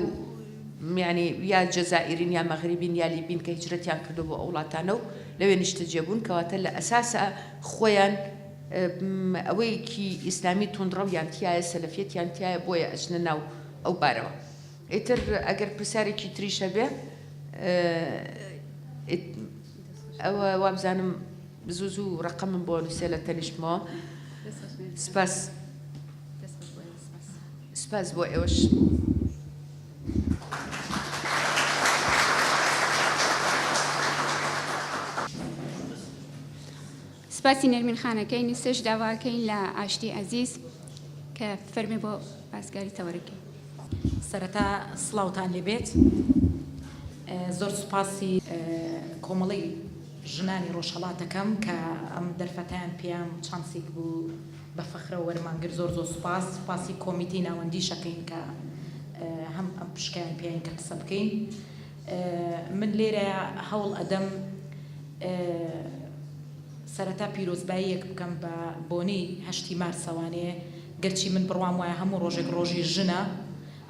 یعنی یا جەزائیرین یا مەغریبین یا لیبین کە هیجرەتیان کردو بۆ ئەو وڵاتانە و لەوێ نیشتە جێبوون کەواتە لە ئەساسە خۆیان ئەوەیەکی ئیسلامی توندڕەویان تایە سەلەفیەتیان تایە بۆیە ئەچنە ناو ئەو بارەوە ئیتر ئەگەر پرسیارێکی تریشە بێ ئەوە وابزانم زوو ڕقەمم بۆ نووسێ لە تەنیشتمەوە سپاس بۆ ئێوەش سپاسی نەرمین خانەکەی نیستش داواکەین لە ئاشتی عەزیز کە فەرمی بۆ باسگاری تەوەرەکەی سەرەتا سڵاوتان لێبێت زۆر سوپاسی کۆمەڵی ژنانی ڕۆژهەڵاتەکەم کە ئەم دەرفەتیان پێیان چانسێک بوو بە فەخرە وەرمانگر زۆر سوپاسی کۆمیتی ناوەندی شەکەین کە هەم ئەم پشکیان پێیان کە قسە بکەین من لێرە هەوڵ ئەدەم سەرەتا پیرۆزباییەک بکەم بە بۆنەی 8 مارسەوانەیە گەرچی من بڕوام وایە هەموو ڕۆژێک ڕۆژی ژنە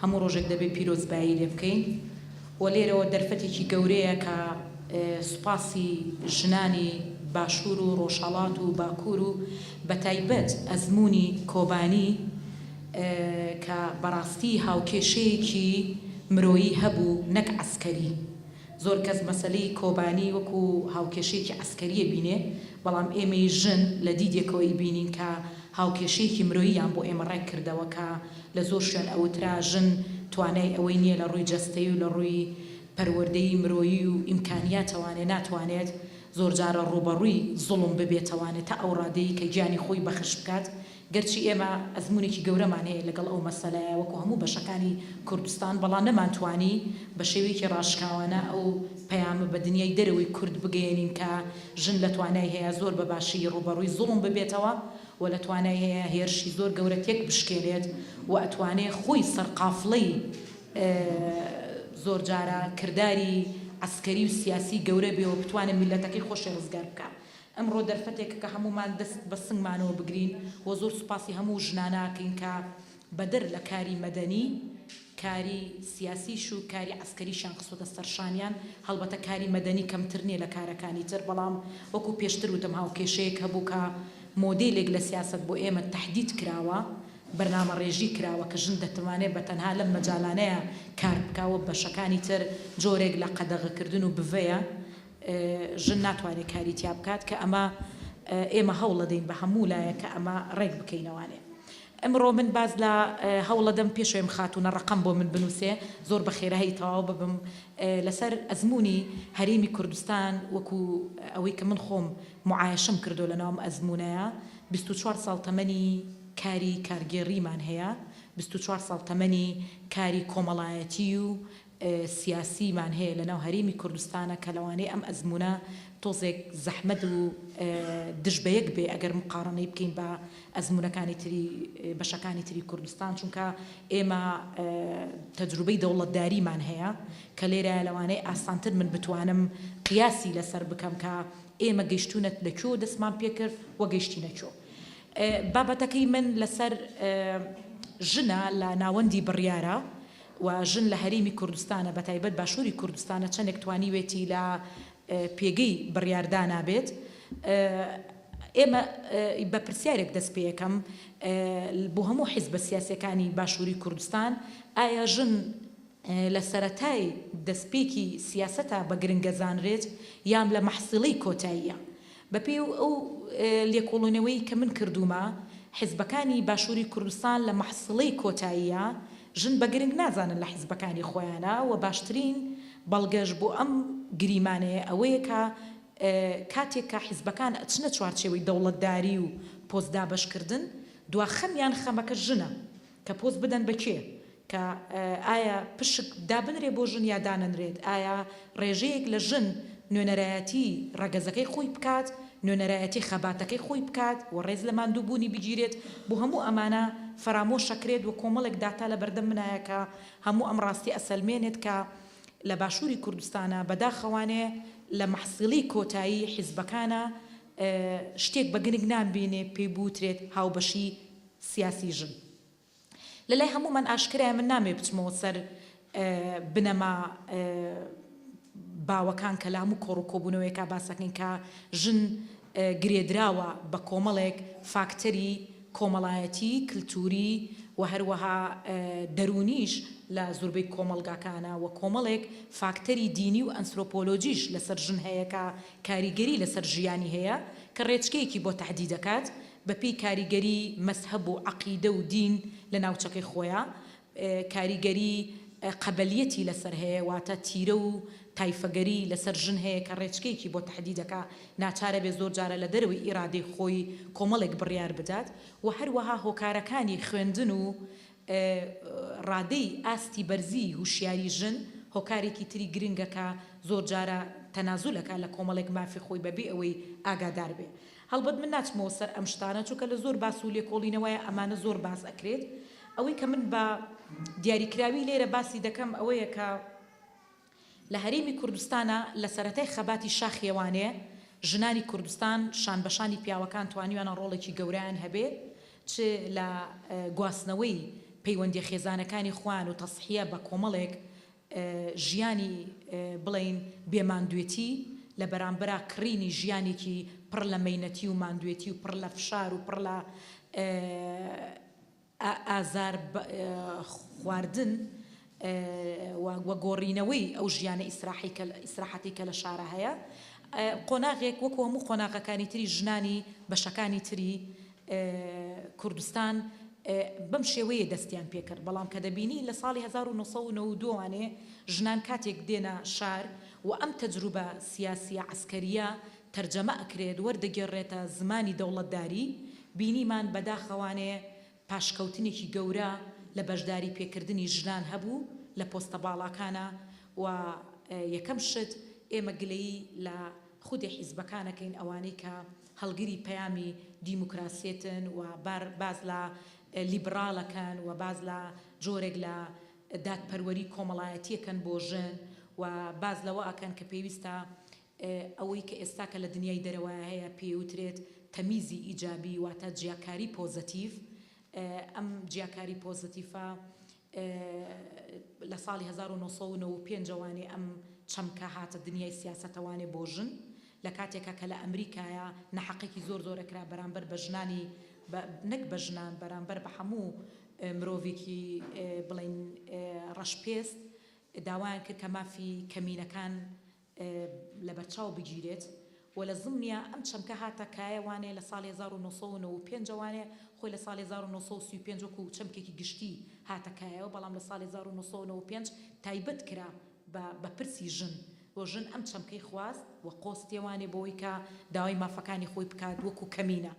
هەموو ڕۆژێک دەبێت پیرۆزبایی لێ بکەین و لێرەوە دەرفەتێکی گەورەیە کە سوپاسی ژنانی باشوور و ڕۆژهەڵات و باکوور و بەتایبەت ئەزمموی کۆبانی کە بەڕاستی هاوکێشەیەکی مرۆیی هەبوو نەک عەسکەری زۆر کەس مەسەلەی کۆبانی وەکو هاوکێشەیەکی عەسکەریە بینێ بەڵام ئێمەی ژن لە دیدێکەوەی بینین کە هاوکێشەیەکی مرۆییان بۆ ئێمە ڕێک کردەوە کە لە زۆر شوێن ئەوترا ژن توانای ئەوەی نییە لە ڕووی جەستەی و لە ڕووی پەروەردەی مرۆیی و ئیمکانیاتەوانێ ناتوانێت زۆر جارە ڕوبەڕووی زوڵم ببێتەوانێت تا ئەو ڕادەیە کە گیانی خۆی بەخش بکات گەرچی ئێمە ئەزمونێکی گەورەمان هەیە لەگەڵ ئەو مەسەلەیە وەکو هەموو بەشەکانی کوردستان بەڵام نەمانتوانی بە شێوەیەکی ڕاشکاوانە ئەو پەیامە بە دنیای دەرەوەی کورد بگەێنین کە ژن لە توانای هەیە زۆر بە باشی ڕوبەڕووی زوڵم ببێتەوە و لە توانای هەیە هێرشی زۆر گەورە تێک بشکێنێت و ئەتوانێت خۆی سەرقافڵەی زۆر جارە کردداری عەسکەری و سیاسی گەورە بێەوە بتوانێت میلەتەکەی خۆشی ڕزگار بکات ئەمڕۆ دەرفەتێک کە هەمومان دەست بە سنگمانەوە بگرین و زۆر سوپاسی هەموو ژناناکەین کە بەدەر لە کاری مەدەنی کاری سیاسیش و کاری عەسکەریشان قسوتە سەرشانیان هەڵبەتە کاری مەدەنی کەمتر نیە لە کارەکانی تر بەڵام وەکو پێشتر وتم هاوکێشەیەک هەبوو کە مۆدێلێک لە سیاست بۆ ئێمە تەحدید کراوە بەرنامە ڕێژی کراوە کە ژن دەتوانێت بە تەنها لەم مەجالانەیە کار بکاوە بەشەکانی تر جۆرێک لە قەدەغەکردن و بڤەیە ژن ناتوانێت کاری تیا بکات کە ئەمە ئێمە هەوڵ دەدەین بە هەموو لایە کە ئەمە ڕێک بکەینەوانێ ئەمڕۆ من باز لە هەوڵە دەم پێشوێم خاتونە ڕقم بۆ من بنووسێ زۆر بە خێرایی تەواو ببم لەسەر ئەزمموی هەرێمی کوردستان وەکو ئەوەی کە من خۆم معایشەم کردو لە ناوم ئەزممونەیە 24 ساڵ تەمەنی کاری کارگێڕیمان هەیە 24 ساڵ تەمەنی کاری کۆمەڵایەتی و سیاسیمان هەیە لە ناو هەرێمی کوردستانە کە لەوانەیە ئەم ئەزمونە تۆزێک زەحمەت و دژ بە یەک بێ ئەگەر مقارنەی بکەین بە ئەزمونەکانی تری بەشەکانی تری کوردستان چونکە ئێمە تەجروبەی دەوڵەتداریمان هەیە کە لێرە لەوانەیە ئاسانتر من بتوانم قیاسی لەسەر بکەم کە ئێمە گەیشتونەت لەکوێ دەستمان پێکرد وە گەیشتینەکوێ. بابەتەکەی من لەسەر ژنە لە ناوەندی بڕیارە و ژن لە هەرێمی کوردستانە بە تایبەت باشووری کوردستانە چەندێک توانیوێتی لە پێگەی بڕیاردانا بێت. ئێمە بە پرسیارێک دەست پێ یەکەم بۆ هەموو حیزبە سیاسیەکانی باشووری کوردستان ئایا ژن لە سەرەتای دەستپێکی سیاسەتە بە گرنگەزانرێت یان لە مەحسڵەی کۆتاییە. بەپێی ئەو لێکۆڵینەوەی کە من کردومە حیزبەکانی باشووری کوردستان لە مەحسڵەی کۆتاییە ژن بە گرنگ نازانن لە حیزبەکانی خۆیانە و باشترین بەڵگەش بۆ ئەم گریمانەیە ئەوەیە کە کاتێک کە حیزبەکان ئەچنە چوارچێوەی دەوڵەتداری و پۆستدا بەشکردن دوا خەمیان خەمەکە ژنە کە پۆست بدەن بەکێ کە ئایا پشک دابنرێ بۆ ژن یا دانەنرێت، ئایا ڕێژەیەک لە ژن نوێنەرایەتی ڕەگەزەکەی خۆی بکات، نوێنەرایەتی خەباتەکەی خۆی بکات و ڕێز لە ماندووبوونی بگیرێت. بۆ هەموو ئەمانە فەرامۆش شەکرێت و کۆمەڵێک داتا لە بەردەم منایە کە هەموو ئەم ڕاستی ئەسەلمێنێت کە لە باشووری کوردستانە بەداخەوانێ لە مەحسڵی کۆتایی حیزبەکانە شتێک بە گرنگ نامبینێ پێی بوترێت هاوبەشی سیاسی ژن. لەلای هەموومان ئاشکرایە من نامێ بچمەوە سەر بنەما باوەکان کە لە هەموو کۆڕ و کۆبوونەوەیەکە باسەکەین کە ژن گرێدراوە بە کۆمەڵێک فاکتەری کۆمەڵایەتی کللتوری و هەروەها دەرونیش لە زۆربەی کۆمەلگاکانە و کۆمەڵێک فاکتەری دینی و ئەنسرۆپۆلۆجیش لەسەر ژن هەیە کە کاریگەری لەسەر ژیانی هەیە کە ڕێچکەیەکی بۆ تەحدید دەکات بەپێی کاریگەری مەزهەب و عەقیدە و دین لە ناوچەکەی خۆیە، کاریگەری قەبەلیەتی لەسەر هەیە واتە تیرە و تایفەگەری لەسەر ژن هەیە کە ڕێچکەیەکی بۆ تەحدید دەکا ناچارە بێ زۆر جارە لە دەروی ئیرادەی خۆی کۆمەڵێک بڕیار بدات و هەروەها هۆکارەکانی خوێندن و ڕادەی ئاستی بەرزی هوشیاری ژن هۆکارێکی تری گرنگە کە زۆر جارە تەنازولەکە لە کۆمەڵێک مافی خۆی بەبێ ئەوەی ئاگادار بێ. هەڵبەت من ناچمەوە سەر ئەم شتانە چونکە لە زۆر باس و لێکۆڵینەوەیە ئەمانە زۆر باس ئەکرێت. ئەوەی کە من بە دیاریکراوی لێرە باسی دەکەم ئەوەیە کە لە هەرێمی کوردستانە لە سەرەتای خەباتی شاخێوانێ ژنانی کوردستان شان بەشانی پیاوەکان توانیوانە ڕۆڵێکی گەورەیان هەبێ چ لە گواستنەوەی پەیوەندی خێزانەکانی خوان و تەسحیە بە کۆمەڵێک ژیانی بڵین بێماندوێتی لە بەرامبەرا کڕینی ژیانێکی پڕ لە مەینەتی و ماندوێتی و پڕ لە فشار و پڕ لە ئازار خواردن و گۆڕینەوەی ئەو ژیانە ئیسراحەتی کە لە شارە هەیە. قۆناغێک وەکو هەموو قۆناغەکانی تری ژنانی بەشەکانی تری کوردستان بەم شێوەیە دەستیان پێکرد، بەڵام کە دەبینی لە ساڵی 1992وانێ ژنان کاتێک دێنە شار و ئەم تەجروبە سیاسیە عسکەریە تەرجەمە ئەکرێت وەردەگێڕێتە زمانی دەوڵەتداری بینیمان بەداخەوانێ پاشکەوتنێکی گەورە لە بەشداری پێکردنی ژنان هەبوو لە پۆستە باڵاکانە و یەکەم شت ئێمە گلەیی لە خودی حیزبەکانەکەین ئەوانەی کە هەڵگری پەیامی دیموکراسیێتن و باز لە لیبراڵەکەن و باز لە جۆرێک لە دادپەروەری کۆمەڵایەتیەکەن بۆ ژن و باز لەوە ئەکەن کە پێویستە ئەوەی کە ئێستا کە لە دنیای دەرەوە هەیە پێوترێت تەمیزی ئیجابی واتە جیاکاری پۆزتیڤ. ئەم جیاکاری پۆزتیڤە لە ساڵی 1995 ئەم چەمکە هاتە دنیای سیاسەتەوانێ بۆ ژن لە کاتێکە کە لە ئەمریکایە نەحەقێکی زۆر زۆرەکرا بەرامبەر بە ژنانی نەک بە ژنان بەرامبەر بە هەموو مرۆڤێکی بڵین ڕەشپێست داوایان کرد کە مافی کەمینەکان لە بەرچاو بگیرێت و لە زمنیە ئەم چەمکە هاتە کایەوانێ لە ساڵی 1995وانێ خۆی لە ساڵی 1935 وەکو چەمکێکی گشتی هاتە کایەوە، بەڵام لە ساڵی 1995 تایبەت کرا بە پرسی ژن بۆ ژن ئەم چەمکەی خواست و قۆستیێوانێ بۆی کە داوای مافەکانی خۆی بکات وەکو کەمینە.